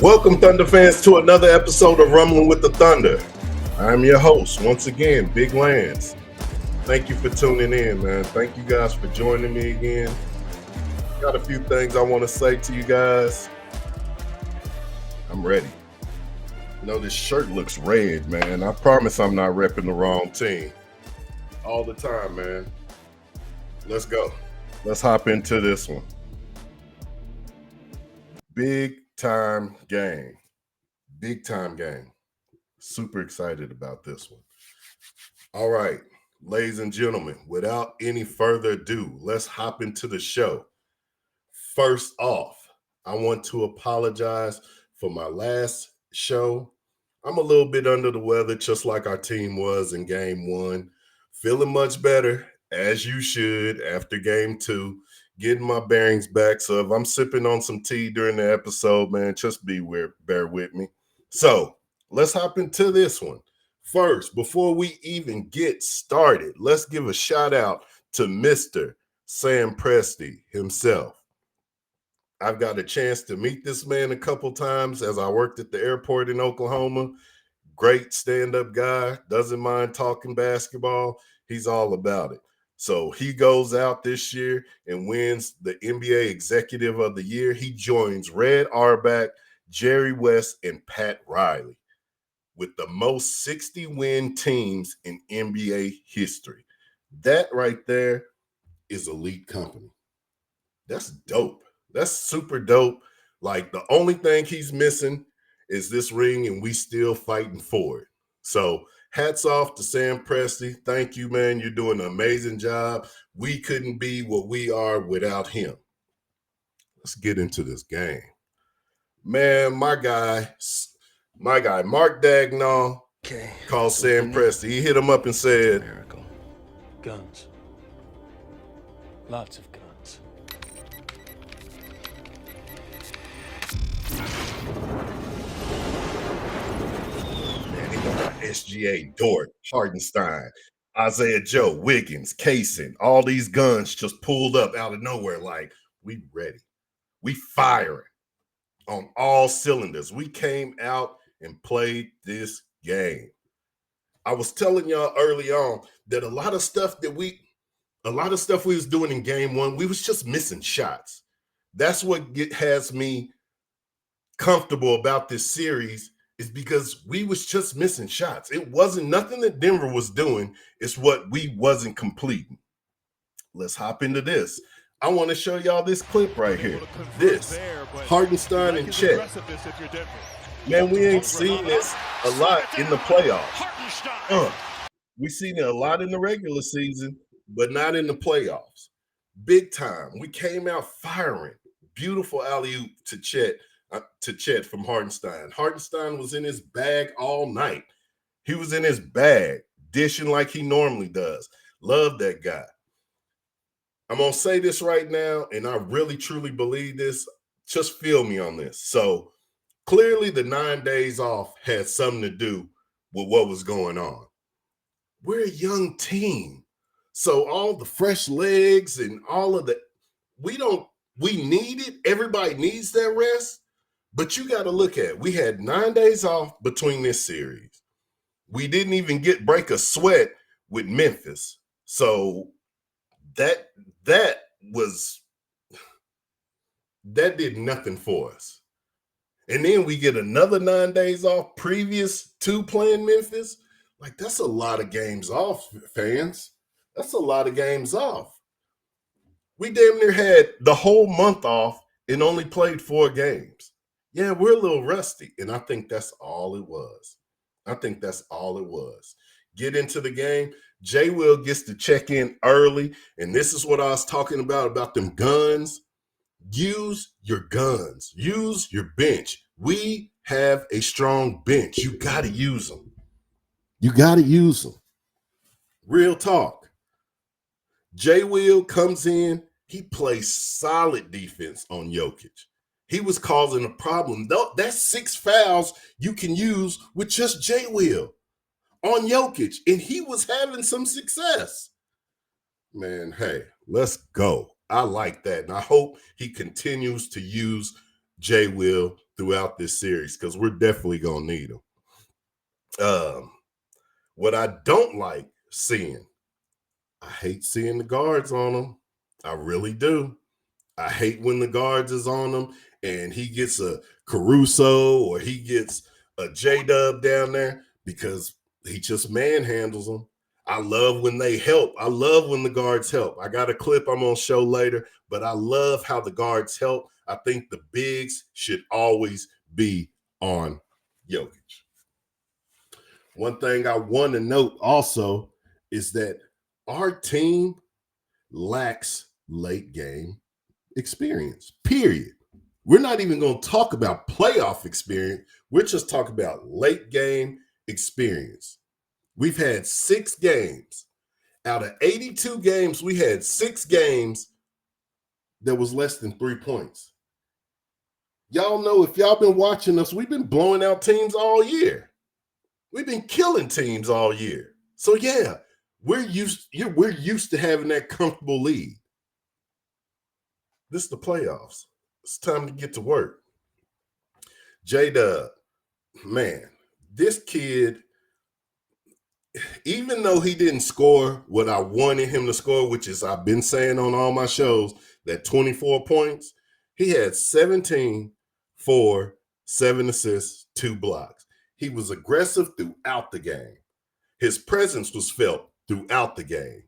Welcome, Thunder fans, to another episode of Rumbling with the Thunder. I'm your host, once again, Big Lance. Thank you for tuning in, man. Thank you guys for joining me again. Got a few things I want to say to you guys. I'm ready. You know, this shirt looks red, man. I promise I'm not repping the wrong team. All the time, man. Let's go. Let's hop into this one. Big time game. Big time game. Super excited about this one. All right, ladies and gentlemen, without any further ado, let's hop into the show. First off, I want to apologize for my last show. I'm a little bit under the weather, just like our team was in game one. Feeling much better, as you should, after game two. Getting my bearings back. So if I'm sipping on some tea during the episode, man, just bear with me. So let's hop into this one. First, before we even get started, let's give a shout out to Mr. Sam Presti himself. I've got a chance to meet this man a couple times as I worked at the airport in Oklahoma. Great stand-up guy, doesn't mind talking basketball. He's all about it. So he goes out this year and wins the NBA Executive of the Year. He joins Red Auerbach, Jerry West, and Pat Riley with the most 60-win teams in NBA history. That right there is elite company. That's dope. That's super dope. Like, the only thing he's missing is this ring, and we still fighting for it. So hats off to Sam Presti. Thank you, man. You're doing an amazing job. We couldn't be what we are without him. Let's get into this game. Man, my guy, Mark Dagnall called Sam Presti. He hit him up and said, "Miracle. Guns. Lots of guns." Man, he got SGA, Dort, Hardenstein, Isaiah Joe, Wiggins, Kaysen, all these guns just pulled up out of nowhere. Like, we ready. We firing on all cylinders. We came out and played this game. I was telling y'all early on that a lot of stuff we was doing in game one, we was just missing shots. That's what has me comfortable about this series, is because we was just missing shots. It wasn't nothing that Denver was doing. It's what we wasn't completing. Let's hop into this. I want to show y'all this clip right here. This, Hardenstein and Chet. Man, we ain't seen this a lot in the playoffs. We seen it a lot in the regular season, but not in the playoffs. Big time. We came out firing. Beautiful alley-oop to Chet from Hardenstein. Hardenstein was in his bag all night. He was in his bag, dishing like he normally does. Love that guy. I'm going to say this right now, and I really, truly believe this. Just feel me on this. So clearly the 9 days off had something to do with what was going on. We're a young team. So all the fresh legs and all of we need it. Everybody needs that rest. But you got to look at it. We had 9 days off between this series. We didn't even break a sweat with Memphis. So that did nothing for us. And then we get another 9 days off previous to playing Memphis. Like, that's a lot of games off, fans. That's a lot of games off. We damn near had the whole month off and only played 4 games. Yeah, we're a little rusty, and I think that's all it was. Get into the game. J. Will gets to check in early, and this is what I was talking about them guns. Use your guns. Use your bench. We have a strong bench. You got to use them. Real talk. J. Will comes in. He plays solid defense on Jokic. He was causing a problem. That's 6 fouls you can use with just J. Will on Jokic, and he was having some success. Man, hey, let's go. I like that, and I hope he continues to use J. Will throughout this series because we're definitely going to need them. What I don't like seeing, I hate seeing the guards on them. I really do. I hate when the guards is on him and he gets a Caruso or he gets a J-Dub down there because he just manhandles them. I love when they help. I love when the guards help. I got a clip I'm going to show later, but I love how the guards help. I think the bigs should always be on Jokic. One thing I want to note also is that our team lacks late game experience, period. We're not even going to talk about playoff experience. We're just talking about late game experience. We've had 6 games. Out of 82 games, we had 6 games that was less than 3 points. Y'all know if y'all been watching us, we've been blowing out teams all year. We've been killing teams all year. So yeah, we're used to having that comfortable lead. This is the playoffs. It's time to get to work. J-Dub, man, this kid, even though he didn't score what I wanted him to score, which is I've been saying on all my shows, that 24 points, he had 17, 4, 7 assists, 2 blocks. He was aggressive throughout the game. His presence was felt throughout the game.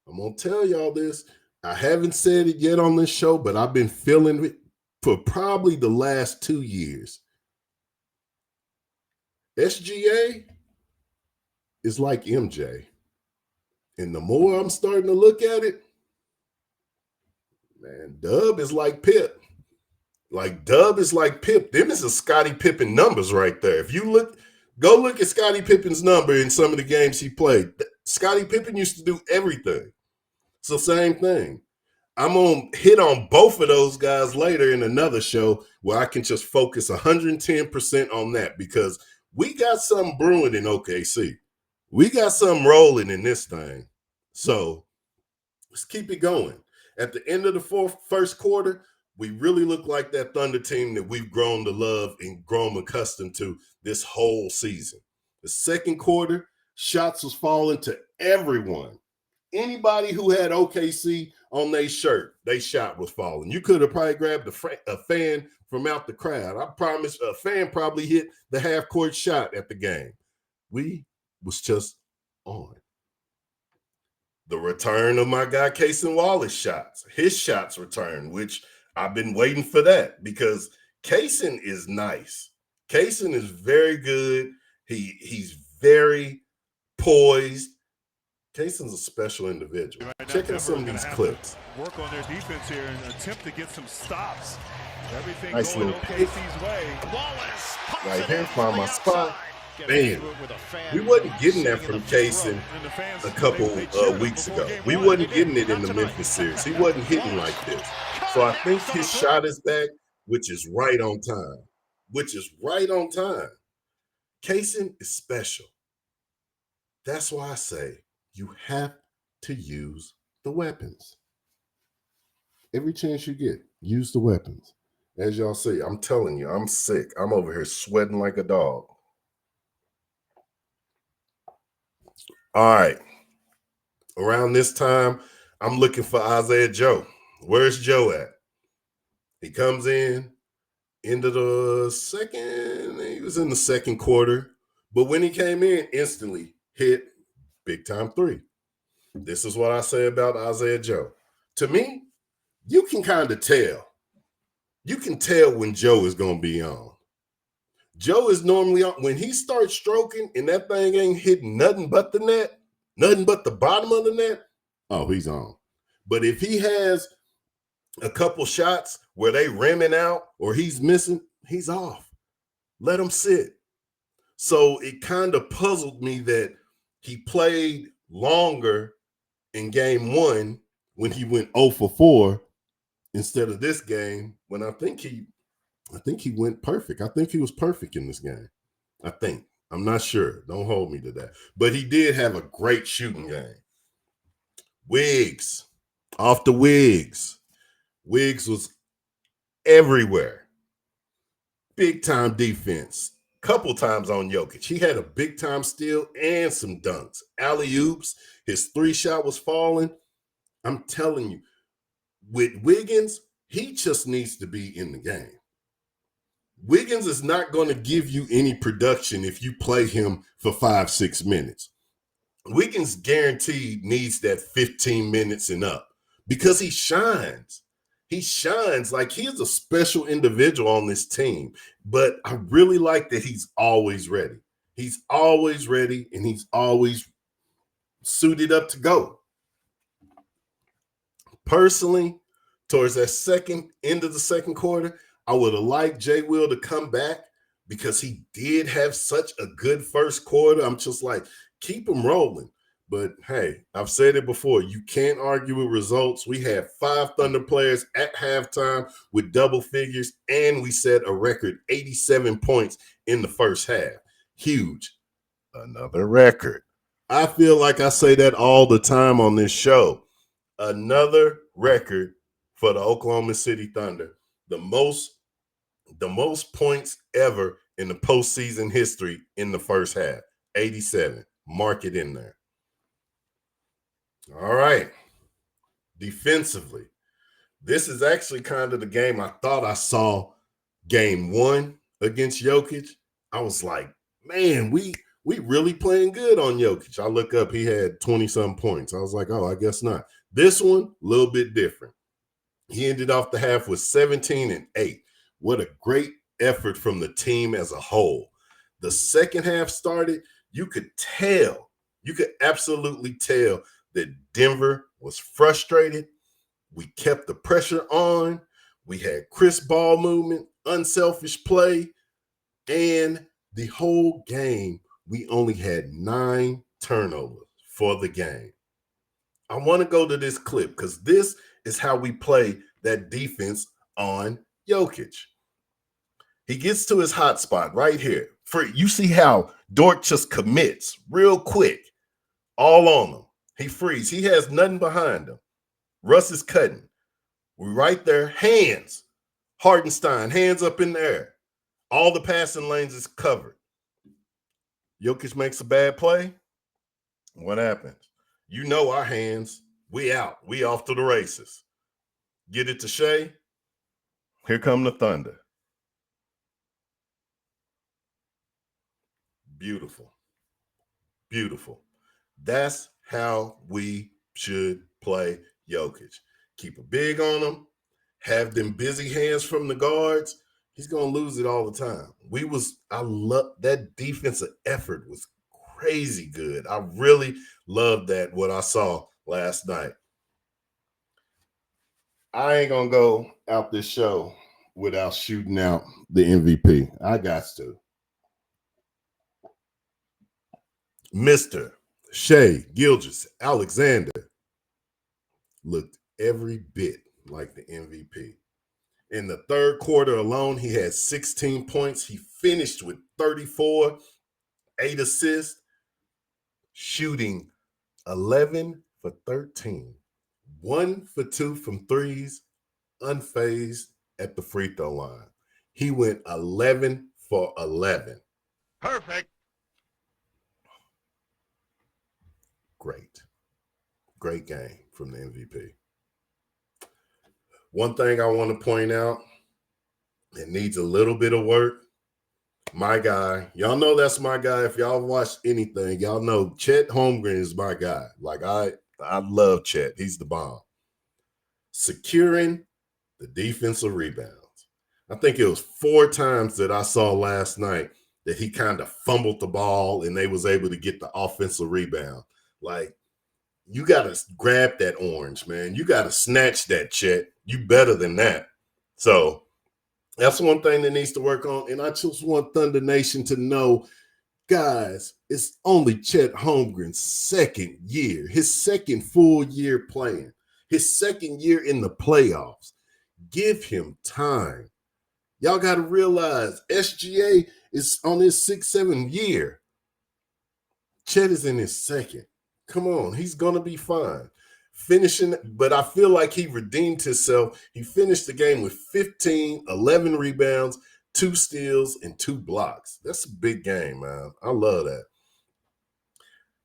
I'm going to tell y'all this. I haven't said it yet on this show, but I've been feeling it for probably the last 2 years. SGA is like MJ. And the more I'm starting to look at it, man, Dub is like Pip. Like Dub is like Pip. Them is a Scottie Pippen numbers right there. If you go look at Scottie Pippen's number in some of the games he played. Scottie Pippen used to do everything. So same thing. I'm going to hit on both of those guys later in another show where I can just focus 110% on that because we got something brewing in OKC. We got something rolling in this thing. So let's keep it going. At the end of the first quarter, we really look like that Thunder team that we've grown to love and grown accustomed to this whole season. The second quarter, shots was falling to everyone. Anybody who had OKC on their shirt, they shot was falling. You could have probably grabbed a fan from out the crowd. I promise a fan probably hit the half-court shot at the game. We was just on. The return of my guy Cason Wallace shots. His shots returned, which I've been waiting for that because Cason is nice. Cason is very good. He's very poised. Cason's a special individual. Right now, Check out some of these clips. Work on their defense here and attempt to get some stops. Everything Nice going little pick. OKC's way. Wallace Right here, find my spot. Man, we wasn't getting that from Cason a couple weeks ago. We wasn't getting it in the Memphis series. He wasn't hitting like this. So I think his shot is back, which is right on time. Cason is special. That's why I say you have to use the weapons. Every chance you get, use the weapons. As y'all see, I'm telling you, I'm sick. I'm over here sweating like a dog. All right. Around this time, I'm looking for Isaiah Joe. Where's Joe at? He comes in, into the second. He was in the second quarter. But when he came in, instantly hit big time 3. This is what I say about Isaiah Joe. To me, you can kind of tell. You can tell when Joe is going to be on. Joe is normally on. When he starts stroking and that thing ain't hitting nothing but the net, nothing but the bottom of the net, oh, he's on. But if he has a couple shots where they rimming out or he's missing, he's off. Let him sit. So it kind of puzzled me that he played longer in game 1 when he went 0 for 4 instead of this game when I think he went perfect. I think he was perfect in this game. I think. I'm not sure. Don't hold me to that. But he did have a great shooting game. Wiggs. Off the Wiggs. Wiggs was everywhere. big time defense. Couple times on Jokic. He had a big time steal and some dunks. Alley-oops. His 3-shot was falling. I'm telling you, with Wiggins, he just needs to be in the game. Wiggins is not going to give you any production if you play him for 5-6 minutes. Wiggins guaranteed needs that 15 minutes and up because he shines. He shines like he's a special individual on this team. But I really like that he's always ready. He's always ready and he's always suited up to go. Personally, towards that end of the second quarter, I would have liked Jay Will to come back because he did have such a good first quarter. I'm just like, keep him rolling. But hey, I've said it before. You can't argue with results. We had 5 Thunder players at halftime with double figures, and we set a record 87 points in the first half. Huge. Another record. I feel like I say that all the time on this show. Another record for the Oklahoma City Thunder. The most points ever in the postseason history in the first half. 87. Mark it in there. All right. Defensively, this is actually kind of the game I thought I saw game 1 against Jokic. I was like, man, we really playing good on Jokic. I look up, he had 20-some points. I was like, oh, I guess not. This one, a little bit different. He ended off the half with 17 and 8. What a great effort from the team as a whole. The second half started, you could absolutely tell that Denver was frustrated. We kept the pressure on. We had crisp ball movement, unselfish play, and the whole game, we only had 9 turnovers for the game. I want to go to this clip because this is how we play that defense on Jokic. He gets to his hot spot right here. You see how Dort just commits real quick, all on him. He frees. He has nothing behind him. Russ is cutting. We're right there. Hands. Hartenstein, hands up in the air. All the passing lanes is covered. Jokic makes a bad play. What happens? You know our hands. We out. We off to the races. Get it to Shai. Here come the Thunder. Beautiful. Beautiful. That's how we should play Jokic. Keep a big on him. Have them busy hands from the guards. He's going to lose it all the time. I love that defensive effort was crazy good. I really loved that, what I saw last night. I ain't going to go out this show without shooting out the MVP. I got to. Mr. Shai Gilgeous-Alexander looked every bit like the MVP. In the third quarter alone, he had 16 points. He finished with 34, 8 assists, shooting 11 for 13, 1 for 2 from threes, unfazed at the free throw line. He went 11 for 11. Perfect. Great game from the MVP. One thing I want to point out, it needs a little bit of work. My guy, y'all know that's my guy. If y'all watched anything, y'all know Chet Holmgren is my guy. Like I love Chet. He's the bomb. Securing the defensive rebounds. I think it was 4 times that I saw last night that he kind of fumbled the ball and they was able to get the offensive rebound. Like, you got to grab that orange, man. You got to snatch that, Chet. You better than that. So that's one thing that needs to work on. And I just want Thunder Nation to know, guys, it's only Chet Holmgren's second year, his second full year playing, his second year in the playoffs. Give him time. Y'all got to realize SGA is on his 6th, 7th year. Chet is in his second. Come on, he's going to be fine. Finishing, but I feel like he redeemed himself. He finished the game with 15, 11 rebounds, 2 steals, and 2 blocks. That's a big game, man. I love that.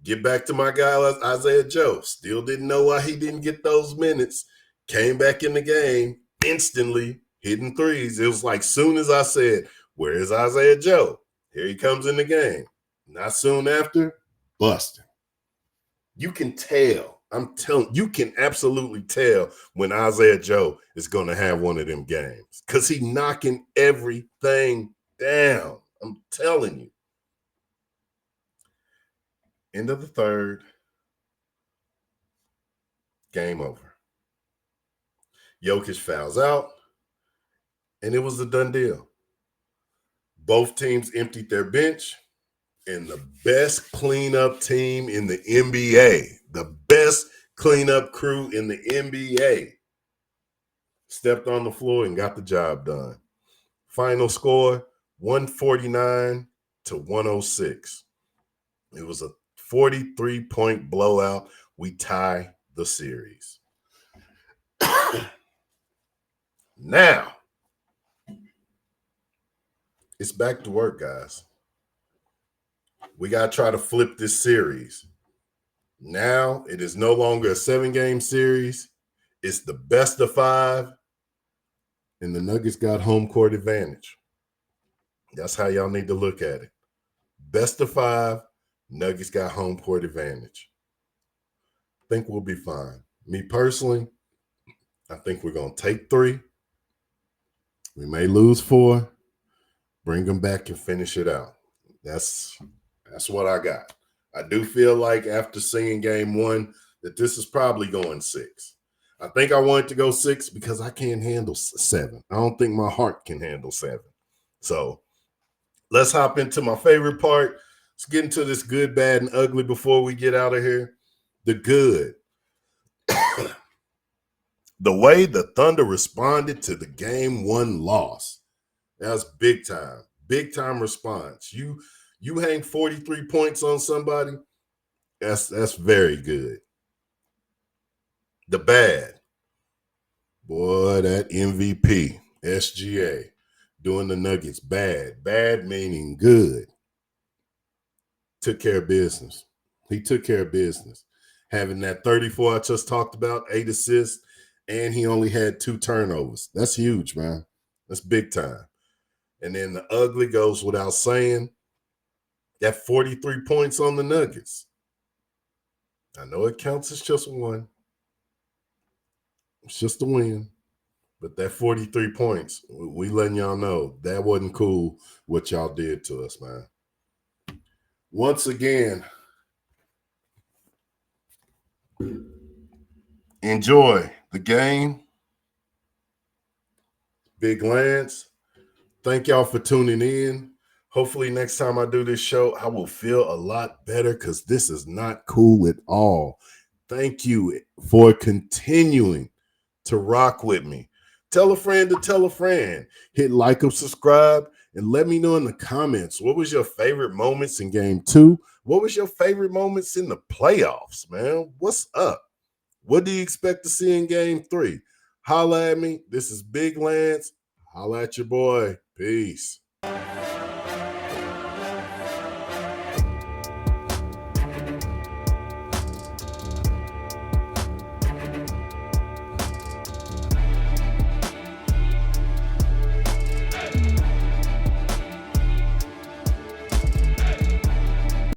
Get back to my guy, Isaiah Joe. Still didn't know why he didn't get those minutes. Came back in the game instantly, hitting threes. It was like soon as I said, where is Isaiah Joe? Here he comes in the game. Not soon after, busting. You can tell. I'm telling you, can absolutely tell when Isaiah Joe is going to have one of them games because he knocking everything down. I'm telling you. End of the third. Game over. Jokic fouls out, and it was a done deal. Both teams emptied their bench, and the best cleanup team in the NBA, the best cleanup crew in the NBA, stepped on the floor and got the job done. Final score, 149 to 106. It was a 43-point blowout. We tie the series. Now, it's back to work, guys. We got to try to flip this series. Now, it is no longer a 7-game series. It's the best of 5, and the Nuggets got home court advantage. That's how y'all need to look at it. Best of 5, Nuggets got home court advantage. I think we'll be fine. Me personally, I think we're going to take 3. We may lose 4. Bring them back and finish it out. That's what I got. I do feel like after seeing game 1 that this is probably going 6. I think I want it to go 6 because I can't handle 7. I don't think my heart can handle 7. So let's hop into my favorite part. Let's get into this good, bad, and ugly before we get out of here. The good. The way the Thunder responded to the game 1 loss. That was big time. Big time response. You hang 43 points on somebody, that's very good. The bad. Boy, that MVP, SGA, doing the Nuggets bad. Bad meaning good. Took care of business. He took care of business. Having that 34 I just talked about, 8 assists, and he only had 2 turnovers. That's huge, man. That's big time. And then the ugly goes without saying. That 43 points on the Nuggets. I know it counts as just 1. It's just a win. But that 43 points, we letting y'all know that wasn't cool what y'all did to us, man. Once again, enjoy the game. Big Lance, thank y'all for tuning in. Hopefully next time I do this show, I will feel a lot better because this is not cool at all. Thank you for continuing to rock with me. Tell a friend to tell a friend. Hit like or subscribe and let me know in the comments, what was your favorite moments in game 2? What was your favorite moments in the playoffs, man? What's up? What do you expect to see in game 3? Holla at me. This is Big Lance. Holla at your boy. Peace.